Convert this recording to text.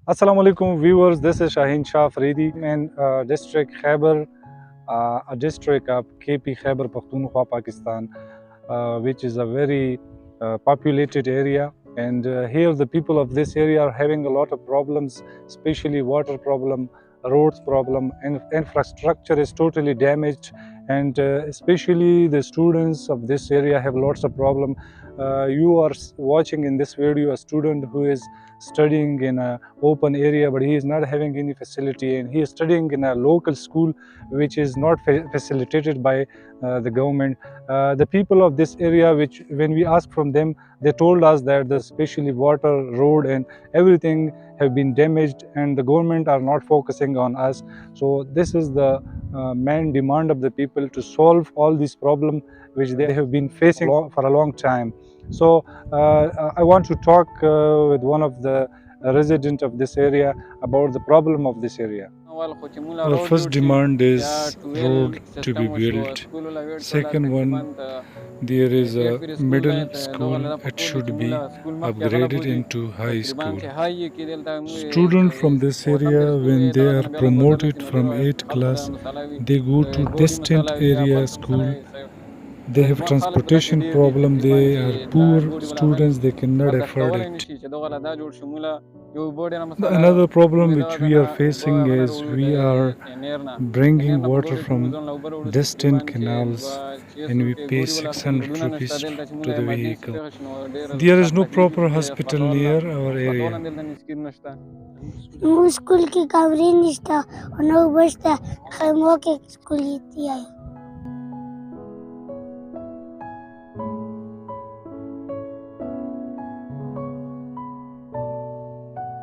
Assalamu alaikum viewers, this is Shaheen Shah Faridi in district Khyber, a district of KP Khyber Pakhtunkhwa, Pakistan, which is a very populated area. And here the people of this area are having a lot of problems, especially water problem, roads problem, and infrastructure is totally damaged. And especially the students of this area have lots of problem. You are watching in this video a student who is studying in a open area, but he is not having any facility, and he is studying in a local school which is not facilitated by the government. The people of this area, which when we asked from them, they told us that the especially water, road and everything have been damaged, and the government are not focusing on us. So this is the main demand of the people, to solve all these problems which they have been facing for a long time. So I want to talk with one of the resident of this area about the problem of this area. Our first demand is road to be built. Second one, there is a middle school. It should be upgraded into high school. Students from this area, when they are promoted from 8th class, they go to distant area school. They have transportation problem. They are poor students. They cannot afford it. Another problem which we are facing is we are bringing water from distant canals, and we pay 600 rupees to the vehicle. There is no proper hospital near our area. School की coverage निष्ठा और नौ बजता खैमों के school